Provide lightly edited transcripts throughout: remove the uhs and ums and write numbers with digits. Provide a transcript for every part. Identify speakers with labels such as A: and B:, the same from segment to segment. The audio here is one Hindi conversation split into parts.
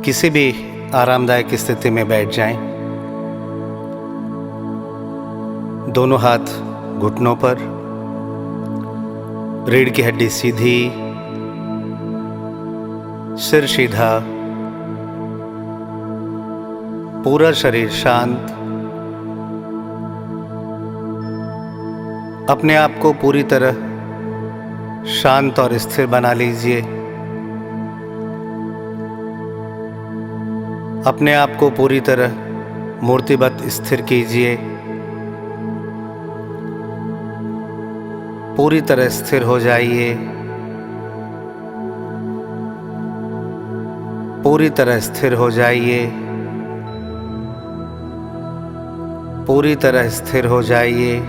A: किसी भी आरामदायक स्थिति में बैठ जाएं। दोनों हाथ घुटनों पर, रीढ़ की हड्डी सीधी, सिर सीधा, पूरा शरीर शांत। अपने आप को पूरी तरह शांत और स्थिर बना लीजिए। अपने आप को पूरी तरह मूर्तिवत स्थिर कीजिए। पूरी तरह स्थिर हो जाइए। पूरी तरह स्थिर हो जाइए। पूरी तरह स्थिर हो जाइए।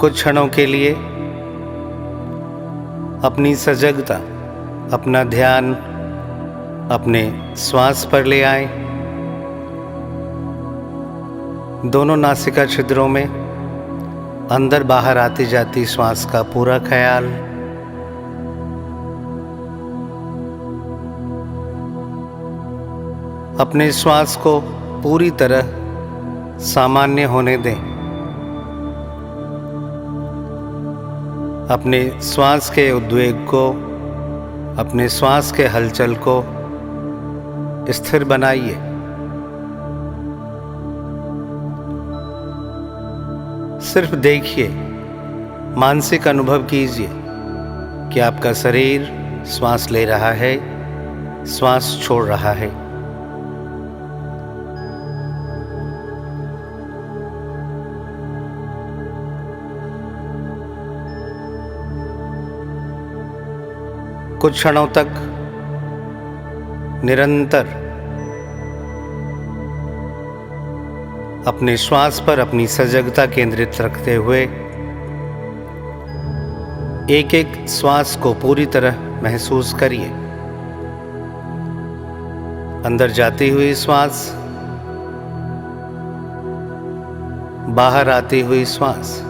A: कुछ क्षणों के लिए अपनी सजगता, अपना ध्यान अपने श्वास पर ले आए। दोनों नासिका छिद्रों में अंदर बाहर आती जाती श्वास का पूरा ख्याल। अपने श्वास को पूरी तरह सामान्य होने दें। अपने श्वास के उद्वेग को, अपने श्वास के हलचल को स्थिर बनाइए। सिर्फ देखिए, मानसिक अनुभव कीजिए कि आपका शरीर श्वास ले रहा है, श्वास छोड़ रहा है। कुछ क्षणों तक निरंतर अपने श्वास पर अपनी सजगता केंद्रित रखते हुए एक एक श्वास को पूरी तरह महसूस करिए। अंदर जाती हुई श्वास, बाहर आती हुई श्वास।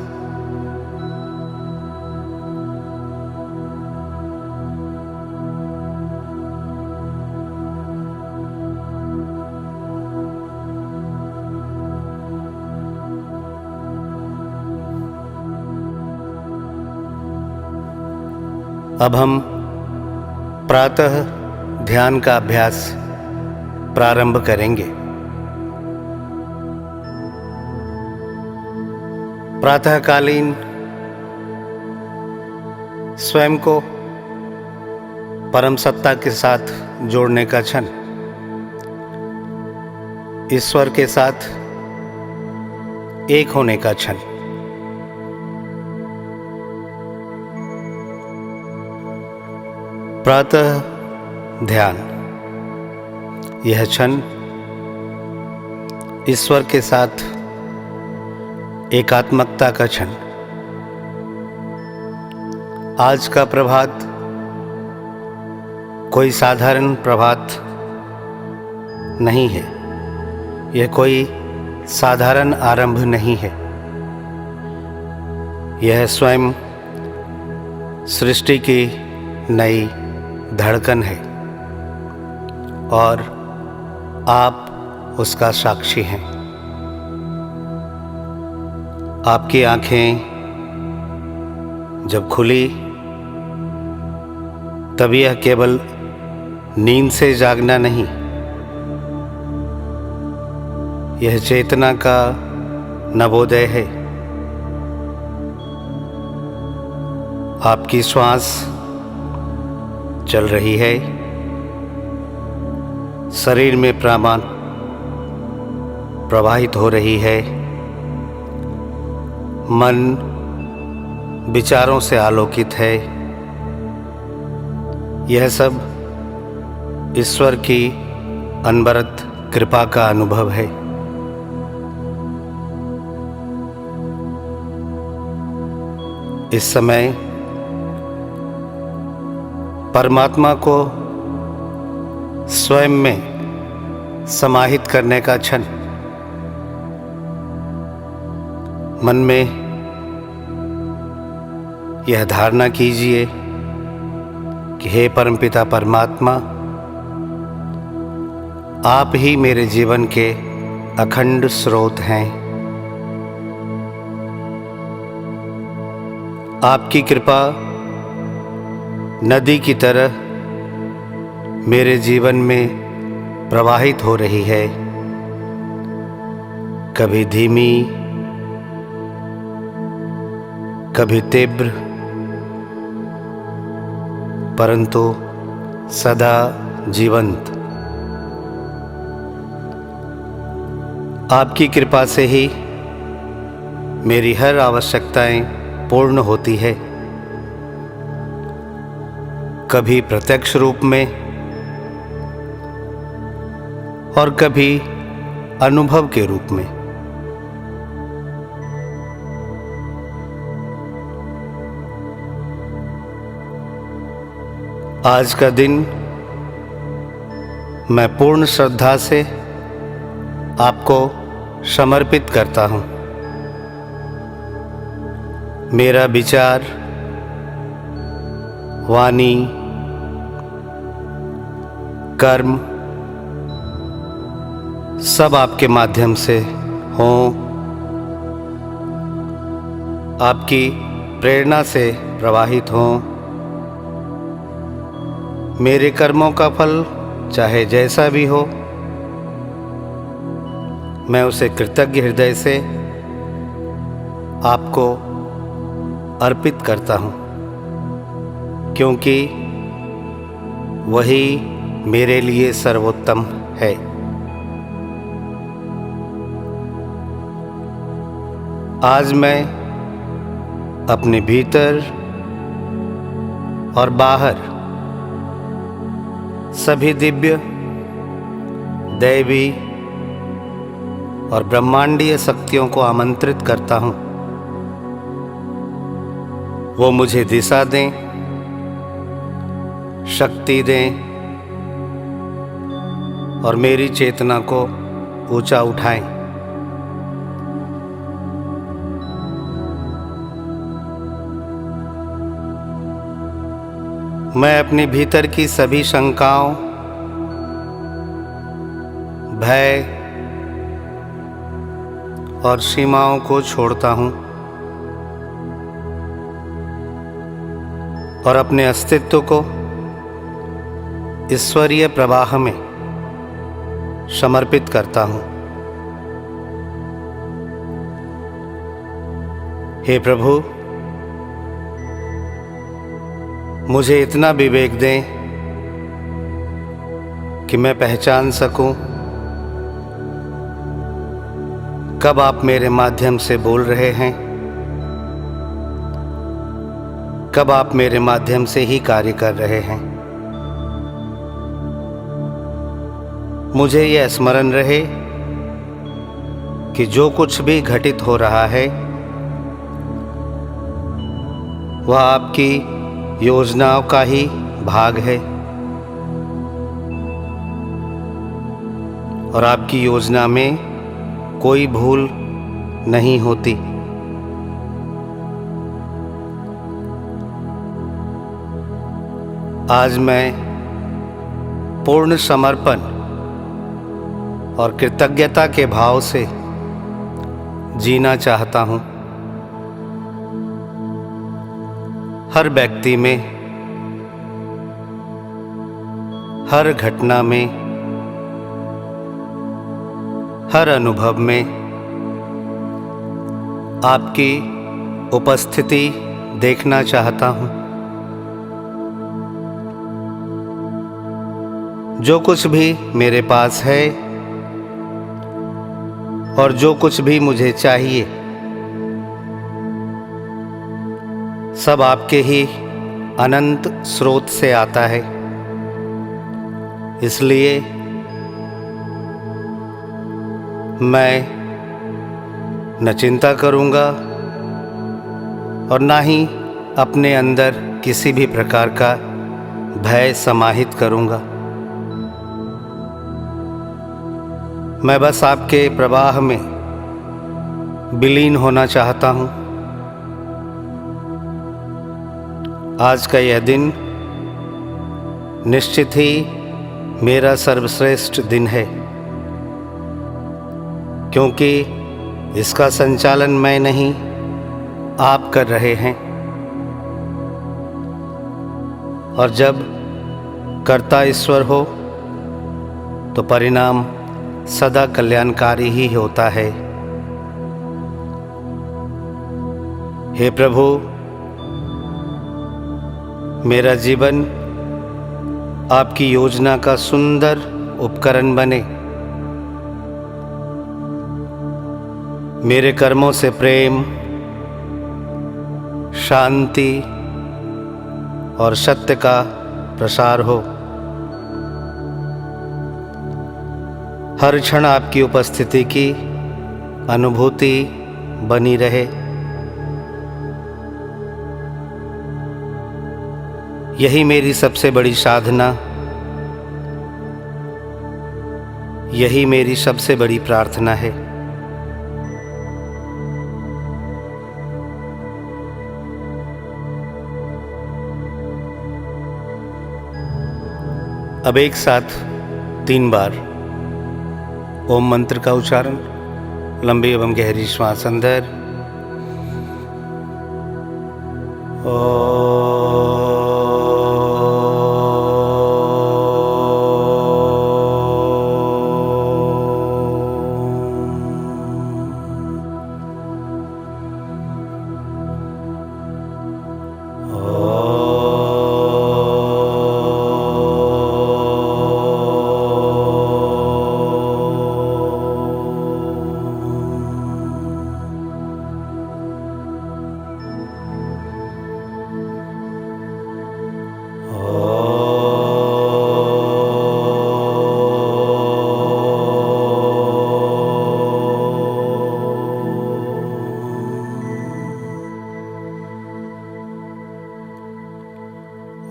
A: अब हम प्रातः ध्यान का अभ्यास प्रारंभ करेंगे। प्रातःकालीन स्वयं को परम सत्ता के साथ जोड़ने का क्षण, ईश्वर के साथ एक होने का क्षण। प्रातः ध्यान, यह क्षण ईश्वर के साथ एकात्मकता का क्षण। आज का प्रभात कोई साधारण प्रभात नहीं है। यह कोई साधारण आरंभ नहीं है। यह स्वयं सृष्टि की नई धड़कन है और आप उसका साक्षी हैं। आपकी आंखें जब खुली तब यह केवल नींद से जागना नहीं, यह चेतना का नवोदय है। आपकी श्वास चल रही है, शरीर में प्राण प्रवाहित हो रही है, मन विचारों से आलोकित है। यह सब ईश्वर की अनवरत कृपा का अनुभव है। इस समय परमात्मा को स्वयं में समाहित करने का क्षण। मन में यह धारणा कीजिए कि हे परमपिता परमात्मा, आप ही मेरे जीवन के अखंड स्रोत हैं। आपकी कृपा नदी की तरह मेरे जीवन में प्रवाहित हो रही है, कभी धीमी, कभी तीव्र, परंतु सदा जीवंत। आपकी कृपा से ही मेरी हर आवश्यकताएं पूर्ण होती है, कभी प्रत्यक्ष रूप में और कभी अनुभव के रूप में। आज का दिन मैं पूर्ण श्रद्धा से आपको समर्पित करता हूँ। मेरा विचार, वाणी, कर्म सब आपके माध्यम से हों, आपकी प्रेरणा से प्रवाहित हों। मेरे कर्मों का फल चाहे जैसा भी हो, मैं उसे कृतज्ञ हृदय से आपको अर्पित करता हूँ, क्योंकि वही मेरे लिए सर्वोत्तम है। आज मैं अपने भीतर और बाहर सभी दिव्य, दैवी और ब्रह्मांडीय शक्तियों को आमंत्रित करता हूँ। वो मुझे दिशा दें, शक्ति दें और मेरी चेतना को ऊंचा उठाएं। मैं अपने भीतर की सभी शंकाओं, भय और सीमाओं को छोड़ता हूँ और अपने अस्तित्व को ईश्वरीय प्रवाह में समर्पित करता हूँ। हे प्रभु, मुझे इतना विवेक दें कि मैं पहचान सकूं कब आप मेरे माध्यम से बोल रहे हैं, कब आप मेरे माध्यम से ही कार्य कर रहे हैं। मुझे यह स्मरण रहे कि जो कुछ भी घटित हो रहा है वह आपकी योजनाओं का ही भाग है और आपकी योजना में कोई भूल नहीं होती। आज मैं पूर्ण समर्पण और कृतज्ञता के भाव से जीना चाहता हूँ। हर व्यक्ति में, हर घटना में, हर अनुभव में आपकी उपस्थिति देखना चाहता हूँ। जो कुछ भी मेरे पास है और जो कुछ भी मुझे चाहिए, सब आपके ही अनंत स्रोत से आता है। इसलिए मैं न चिंता करूँगा और ना ही अपने अंदर किसी भी प्रकार का भय समाहित करूँगा। मैं बस आपके प्रवाह में विलीन होना चाहता हूँ। आज का यह दिन निश्चित ही मेरा सर्वश्रेष्ठ दिन है, क्योंकि इसका संचालन मैं नहीं, आप कर रहे हैं। और जब कर्ता ईश्वर हो तो परिणाम सदा कल्याणकारी ही होता है। हे प्रभु, मेरा जीवन आपकी योजना का सुंदर उपकरण बने। मेरे कर्मों से प्रेम, शांति और सत्य का प्रसार हो। हर क्षण आपकी उपस्थिति की अनुभूति बनी रहे। यही मेरी सबसे बड़ी साधना, यही मेरी सबसे बड़ी प्रार्थना है। अब एक साथ 3 बार ओम मंत्र का उच्चारण, लंबी एवं गहरी श्वास अंदर।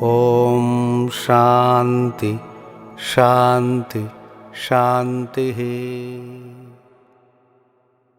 A: ओम शांति शांति शांति।